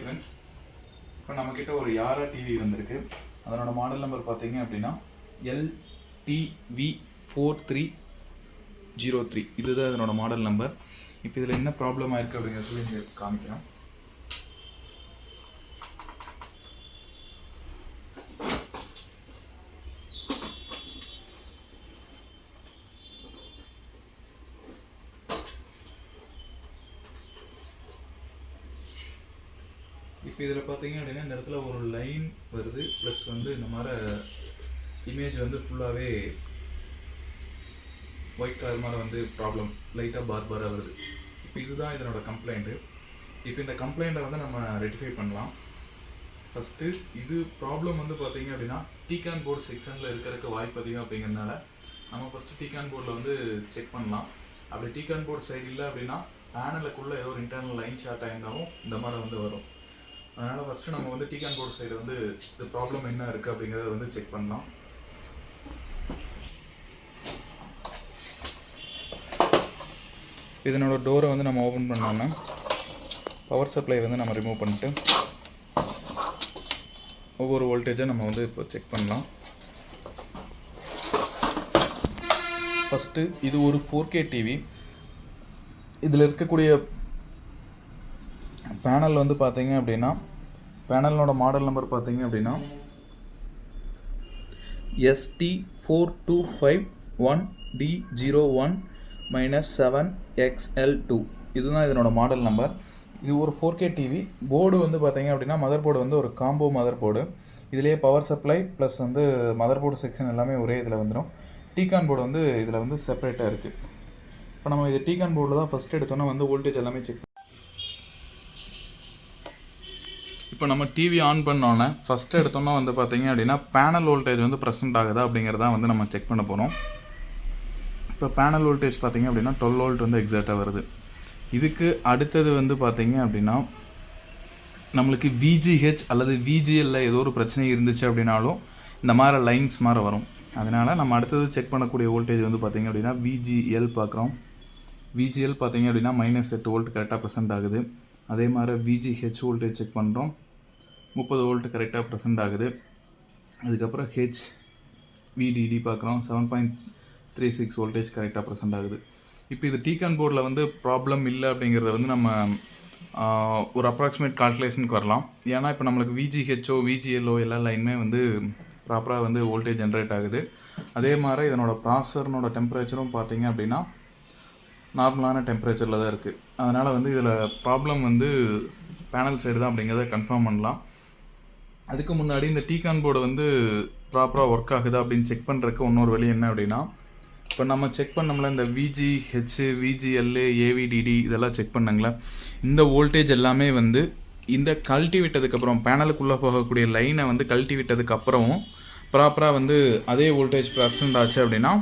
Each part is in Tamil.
ஃப்ரெண்ட்ஸ், இப்போ நம்மக்கிட்ட ஒரு யாரா டிவி வந்திருக்கு. அதனோட மாடல் நம்பர் பார்த்தீங்க அப்படின்னா LTV4303. இதுதான் இதனோட மாடல் நம்பர். இப்போ இதில் என்ன ப்ராப்ளம் ஆயிருக்கு அப்படிங்கிறத சொல்லி இங்கே காமிக்கிறோம். இப்போ இதில் பார்த்தீங்க அப்படின்னா இந்த இடத்துல ஒரு லைன் வருது, ப்ளஸ் வந்து இந்த மாதிரி இமேஜ் வந்து ஃபுல்லாகவே ஒயிட் கலர் மாதிரி வந்து ப்ராப்ளம் லைட்டாக பார்பாராக வருது. இப்போ இதுதான் இதனோட கம்ப்ளைண்ட்டு. இப்போ இந்த கம்ப்ளைண்ட்டை வந்து நம்ம ரெக்டிஃபை பண்ணலாம். ஃபஸ்ட்டு இது ப்ராப்ளம் வந்து பார்த்தீங்க அப்படின்னா டீகான் போர்டு செக்ஷனில் இருக்கிறதுக்கு வாய்ப்பு அதிகம். அப்படிங்கிறதுனால நம்ம ஃபஸ்ட்டு டீகான் போர்டில் வந்து செக் பண்ணலாம். அப்படி டீகான் போர்டு சைடு இல்லை அப்படின்னா பேனலுக்குள்ளே ஏதோ ஒரு இன்டர்னல் லைன் ஷார்ட் ஆயிருந்தாலும் இந்த மாதிரி வந்து வரும். அதனால் ஃபஸ்ட்டு நம்ம வந்து டீகான் போர்டு சைடு வந்து இந்த ப்ராப்ளம் என்ன இருக்குது அப்படிங்கிறத வந்து செக் பண்ணலாம். இதனோட டோரை வந்து நம்ம ஓப்பன் பண்ணோம்னா பவர் சப்ளை வந்து நம்ம ரிமூவ் பண்ணிட்டு ஒவ்வொரு வோல்டேஜை நம்ம வந்து இப்போ செக் பண்ணலாம். ஃபஸ்ட்டு இது ஒரு 4K டிவி. இதில் இருக்கக்கூடிய பேனல் வந்து பார்த்தீங்க அப்படின்னா பேனலோட மாடல் நம்பர் பார்த்தீங்க அப்படின்னா ST4251D01-7XL2. இதுதான் இதனோட மாடல் நம்பர். இது ஒரு 4K டிவி. போர்டு வந்து பார்த்தீங்க அப்படின்னா மதர் போர்டு வந்து ஒரு காம்போ மதர் போர்டு. இதிலேயே பவர் சப்ளை ப்ளஸ் வந்து மதர் போர்டு செக்ஷன் எல்லாமே ஒரே இதில் வந்துடும். டீகான் போர்டு வந்து இதில் வந்து செப்பரேட்டாக இருக்குது. இப்போ நம்ம இது டீகான் போர்டில் தான் ஃபஸ்ட் எடுத்தோன்னா வந்து வோல்டேஜ் எல்லாமே செக். இப்போ நம்ம டிவி ஆன் பண்ணோன்னே ஃபஸ்ட்டு எடுத்தோன்னா வந்து பார்த்தீங்க அப்படின்னா பேனல் வோல்டேஜ் வந்து ப்ரெசென்ட் ஆகுதா அப்படிங்கிறத வந்து நம்ம செக் பண்ண போகிறோம். இப்போ பேனல் வோல்டேஜ் பார்த்தீங்க அப்படின்னா 12 வோல்ட் வந்து எக்ஸாக்டாக வருது. இதுக்கு அடுத்தது வந்து பார்த்தீங்க அப்படின்னா நம்மளுக்கு VGH அல்லது VGLல ஏதோ ஒரு பிரச்சனை இருந்துச்சு அப்படின்னாலும் இந்த மாதிரி லைன்ஸ் மாதிரி வரும். அதனால் நம்ம அடுத்தது செக் பண்ணக்கூடிய வோல்டேஜ் வந்து பார்த்தீங்க அப்படின்னா VGL பார்க்குறோம். VGL பார்த்தீங்க அப்படின்னா -8 வோல்ட் கரெக்டாக ப்ரெசென்ட் ஆகுது. அதே மாதிரி VGH வோல்டேஜ் செக் பண்ணுறோம். 30 வோல்ட் கரெக்டாக ப்ரெசென்ட் ஆகுது. அதுக்கப்புறம் HVDD பார்க்குறோம். 7.36 வோல்டேஜ் கரெக்டாக ப்ரெசென்ட் ஆகுது. இப்போ இது டீகான் போர்டில் வந்து ப்ராப்ளம் இல்லை அப்படிங்கிறத வந்து நம்ம ஒரு அப்ராக்சிமேட் கால்குலேஷனுக்கு வரலாம். ஏன்னா இப்போ நம்மளுக்கு VGHO VGLO எல்லா லைனுமே வந்து ப்ராப்பராக வந்து வோல்டேஜ் ஜென்ரேட் ஆகுது. அதே மாதிரி இதனோட ப்ராசஸர்னோட டெம்பரேச்சரும் பார்த்தீங்க அப்படின்னா நார்மலான டெம்பரேச்சரில் தான் இருக்குது. அதனால் வந்து இதில் ப்ராப்ளம் வந்து பேனல் சைடு தான் அப்படிங்கிறத கன்ஃபார்ம் பண்ணலாம். அதுக்கு முன்னாடி இந்த டீகான் போர்டு வந்து ப்ராப்பராக ஒர்க் ஆகுதா அப்படின்னு செக் பண்ணுறதுக்கு இன்னொரு வழி என்ன அப்படின்னா, இப்போ நம்ம செக் பண்ணோம்ல இந்த VGH VGL AVDD இதெல்லாம் செக் பண்ணங்களா, இந்த வோல்டேஜ் எல்லாமே வந்து இந்த கழட்டி விட்டதுக்கப்புறம் பேனலுக்குள்ளே போகக்கூடிய லைனை வந்து கழட்டி விட்டதுக்கப்புறமும் ப்ராப்பராக வந்து அதே வோல்டேஜ் ப்ரெசென்ட் ஆச்சு அப்படின்னா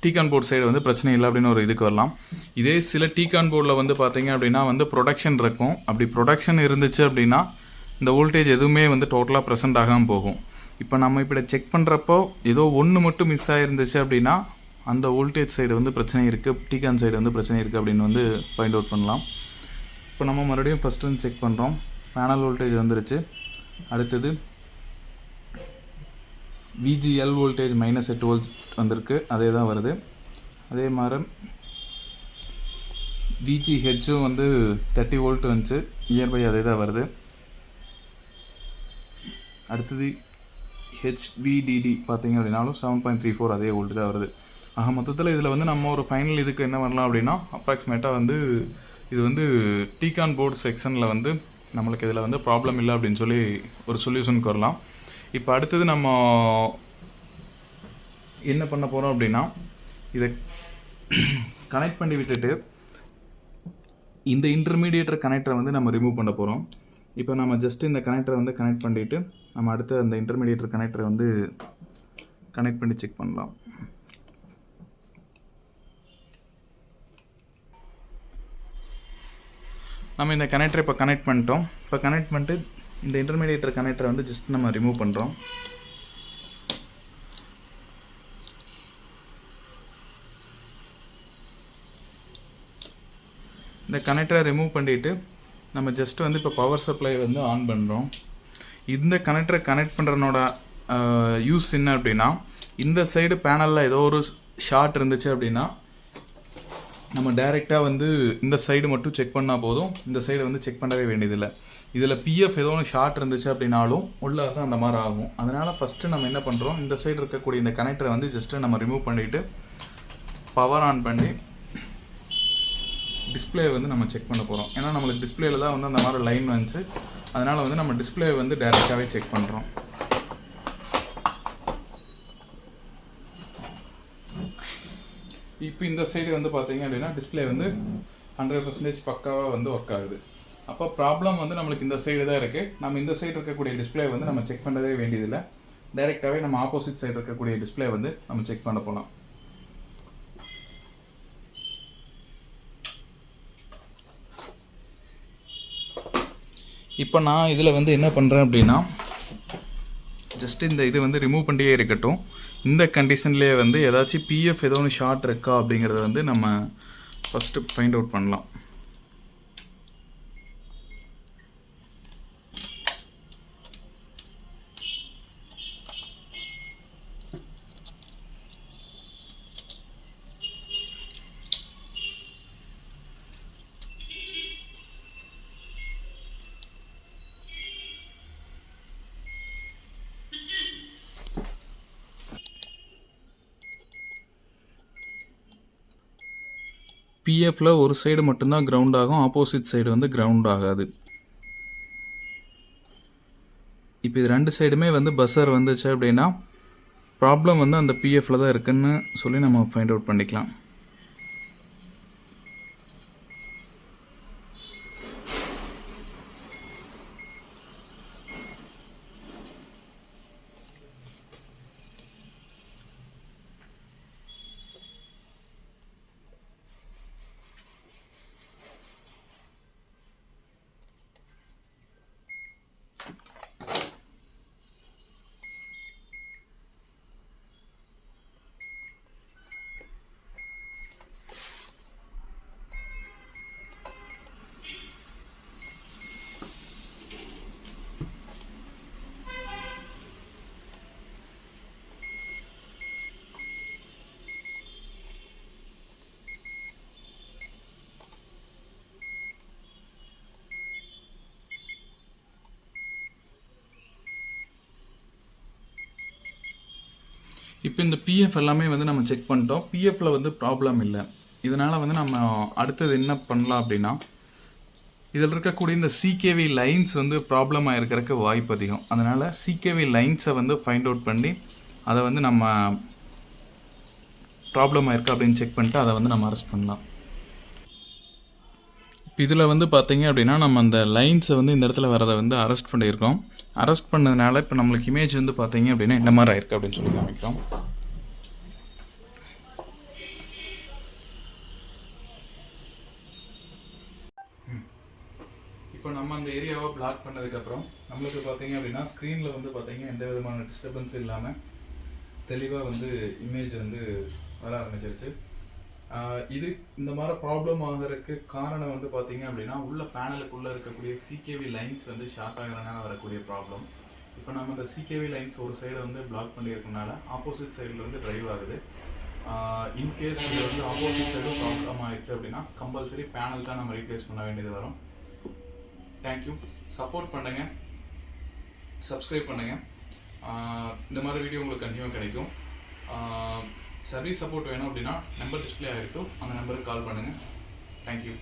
டீகான் போர்டு சைடு வந்து பிரச்சனை இல்லை அப்படின்னு ஒரு இதுக்கு வரலாம். இதே சில டீகான் போர்டில் வந்து பார்த்தீங்க அப்படின்னா வந்து ப்ரொடக்ஷன் இருக்கும். அப்படி ப்ரொடக்ஷன் இருந்துச்சு அப்படின்னா இந்த வோல்டேஜ் எதுவுமே வந்து டோட்டலாக ப்ரெசென்ட் ஆகாமல் போகும். இப்போ நம்ம இப்படி செக் பண்ணுறப்போ ஏதோ ஒன்று மட்டும் மிஸ் ஆகிருந்துச்சு அப்படின்னா அந்த வோல்டேஜ் சைடு வந்து பிரச்சனை இருக்குது, டீகான் சைடு வந்து பிரச்சனை இருக்குது அப்படின்னு வந்து ஃபைண்ட் அவுட் பண்ணலாம். இப்போ நம்ம மறுபடியும் ஃபஸ்ட்டு வந்து செக் பண்ணுறோம். பேனல் வோல்டேஜ் வந்துருச்சு. அடுத்தது VGL வோல்டேஜ் -8 வோல்ட் வந்திருக்கு, அதே தான் வருது. அதே மாதிரி VGHும் வந்து 30 வோல்ட் வந்துச்சு, நியர்பை அதே தான் வருது. அடுத்தது HVDD பார்த்தீங்க அப்படின்னாலும் 7.34 அதே வோல்ட் தான் வருது. ஆக மொத்தத்தில் இதில் வந்து நம்ம ஒரு ஃபைனல் இதுக்கு என்ன பண்ணலாம் அப்படின்னா அப்ராக்சிமேட்டாக வந்து இது வந்து டீகான் போர்டு செக்ஷனில் வந்து நம்மளுக்கு இதில் வந்து ப்ராப்ளம் இல்லை அப்படின்னு சொல்லி ஒரு சொல்யூஷனுக்கு வரலாம். இப்போ அடுத்தது நம்ம என்ன பண்ண போகிறோம் அப்படின்னா இதை கனெக்ட் பண்ணி விட்டுட்டு இந்த இன்டர்மீடியேட்டர் கனெக்டரை வந்து நம்ம ரிமூவ் பண்ண போகிறோம். இப்போ நம்ம ஜஸ்ட் இந்த கனெக்டரை வந்து கனெக்ட் பண்ணிவிட்டு நம்ம அடுத்து அந்த இன்டர்மீடியேட்டர் கனெக்டரை வந்து கனெக்ட் பண்ணி செக் பண்ணலாம். நம்ம இந்த கனெக்டரை இப்போ கனெக்ட் பண்ணிட்டோம். இப்போ கனெக்ட் பண்ணிட்டு இந்த இன்டர்மீடியேட்டர் கனெக்டரை வந்து ஜஸ்ட் நம்ம ரிமூவ் பண்ணுறோம். இந்த கனெக்டரை ரிமூவ் பண்ணிவிட்டு நம்ம ஜஸ்ட் வந்து இப்போ பவர் சப்ளை வந்து ஆன் பண்ணுறோம். இந்த கனெக்டரை கனெக்ட் பண்ணுறனோட யூஸ் என்ன அப்படின்னா, இந்த சைடு பேனலில் ஏதோ ஒரு ஷார்ட் இருந்துச்சு அப்படின்னா நம்ம டைரெக்டாக வந்து இந்த சைடு மட்டும் செக் பண்ணால் போதும், இந்த சைடு வந்து செக் பண்ணவே வேண்டியதில்லை. இதில் பிஎஃப் ஏதோ ஒன்று ஷார்ட் இருந்துச்சு அப்படின்னாலும் உள்ளே தான் அந்த மாதிரி ஆகும். அதனால் ஃபஸ்ட்டு நம்ம என்ன பண்ணுறோம், இந்த சைடு இருக்கக்கூடிய இந்த கனெக்டரை வந்து ஜஸ்ட்டு நம்ம ரிமூவ் பண்ணிவிட்டு பவர் ஆன் பண்ணி டிஸ்பிளே வந்து நம்ம செக் பண்ண போகிறோம். ஏன்னா நம்மளுக்கு டிஸ்பிளேல தான் வந்து அந்த மாதிரி லைன் வந்துச்சு. அதனால் வந்து நம்ம டிஸ்பிளே வந்து டைரெக்டாகவே செக் பண்ணுறோம். இப்போ இந்த சைடு வந்து பார்த்தீங்க அப்படின்னா டிஸ்பிளே வந்து 100% பக்காவாக வந்து ஒர்க் ஆகுது. அப்போ ப்ராப்ளம் வந்து நம்மளுக்கு இந்த சைடு தான் இருக்குது. நம்ம இந்த சைடு இருக்கக்கூடிய டிஸ்பிளே வந்து நம்ம செக் பண்ணவே வேண்டியதில்லை. டைரெக்டாகவே நம்ம ஆப்போசிட் சைடு இருக்கக்கூடிய டிஸ்பிளே வந்து நம்ம செக் பண்ண போகலாம். இப்போ நான் இதில் வந்து என்ன பண்ணுறேன் அப்படின்னா, ஜஸ்ட் இந்த இது வந்து ரிமூவ் பண்ணியே இருக்கட்டும். இந்த கண்டிஷன்லேயே வந்து ஏதாச்சும் பிஎஃப் ஏதோ ஒன்று ஷார்ட் இருக்கா அப்படிங்கிறத வந்து நம்ம ஃபஸ்ட்டு ஃபைண்ட் அவுட் பண்ணலாம். பிஎஃப்ல ஒரு சைடு மட்டும்தான் கிரவுண்ட் ஆகும், ஆப்போசிட் சைடு வந்து கிரவுண்ட் ஆகாது. இப்போ இது ரெண்டு சைடுமே வந்து பஸ்ஸர் வந்துச்சு அப்படின்னா ப்ராப்ளம் வந்து அந்த பிஎஃப்ல தான் இருக்குன்னு சொல்லி நம்ம ஃபைண்ட் அவுட் பண்ணிக்கலாம். இப்போ இந்த பிஎஃப் எல்லாமே வந்து நம்ம செக் பண்ணிட்டோம். பிஎஃப்ல வந்து ப்ராப்ளம் இல்லை. இதனால் வந்து நம்ம அடுத்தது என்ன பண்ணலாம் அப்படின்னா, இதில் இருக்கக்கூடிய இந்த சிகேவி லைன்ஸ் வந்து ப்ராப்ளம் ஆகிருக்கிறதுக்கு வாய்ப்பு அதிகம். அதனால் சிகேவி லைன்ஸை வந்து ஃபைண்ட் அவுட் பண்ணி அதை வந்து நம்ம ப்ராப்ளம் ஆயிருக்கு அப்படின்னு செக் பண்ணிட்டு அதை வந்து நம்ம அரெஸ்ட் பண்ணலாம். இதில் வந்து பார்த்தீங்க அப்படின்னா நம்ம அந்த லைன்ஸை வந்து இந்த இடத்துல வரதை வந்து அரெஸ்ட் பண்ணியிருக்கோம். அரெஸ்ட் பண்ணதுனால இப்போ நம்மளுக்கு இமேஜ் வந்து பார்த்தீங்க அப்படின்னா என்ன மாதிரி ஆயிருக்கு அப்படின்னு சொல்லி காமிக்கிறோம். இப்போ நம்ம அந்த ஏரியாவை பிளாக் பண்ணதுக்கப்புறம் நம்மளுக்கு பார்த்தீங்க அப்படின்னா ஸ்க்ரீனில் வந்து பார்த்தீங்க எந்த விதமான டிஸ்டர்பன்ஸும் இல்லாமல் தெளிவாக வந்து இமேஜ் வந்து வர ஆரம்பிச்சிருச்சு. இது இந்த மாதிரி ப்ராப்ளம் ஆகிறதுக்கு காரணம் வந்து பார்த்தீங்க அப்படின்னா உள்ள பேனலுக்குள்ளே இருக்கக்கூடிய சிகேவி லைன்ஸ் வந்து ஷார்ட் ஆகிறதுனால வரக்கூடிய ப்ராப்ளம். இப்போ நம்ம இந்த சிகேவி லைன்ஸ் ஒரு சைடை வந்து பிளாக் பண்ணியிருக்கனால ஆப்போசிட் சைடில் வந்து ட்ரைவ் ஆகுது. இன்கேஸ் இது வந்து ஆப்போசிட் சைடும் ப்ராப்ளம் ஆகிடுச்சு அப்படின்னா கம்பல்சரி பேனல் தான் நம்ம ரீப்ளேஸ் பண்ண வேண்டியது வரும். தேங்க்யூ. சப்போர்ட் பண்ணுங்கள், சப்ஸ்கிரைப் பண்ணுங்கள். இந்த மாதிரி வீடியோ உங்களுக்கு கண்டிப்பாக கிடைக்கும். சர்வீஸ் சப்போர்ட் வேணும் அப்படின்னா நம்பர் டிஸ்பிளே ஆகிருக்கும், அந்த நம்பருக்கு கால் பண்ணுங்கள். தேங்க்யூ.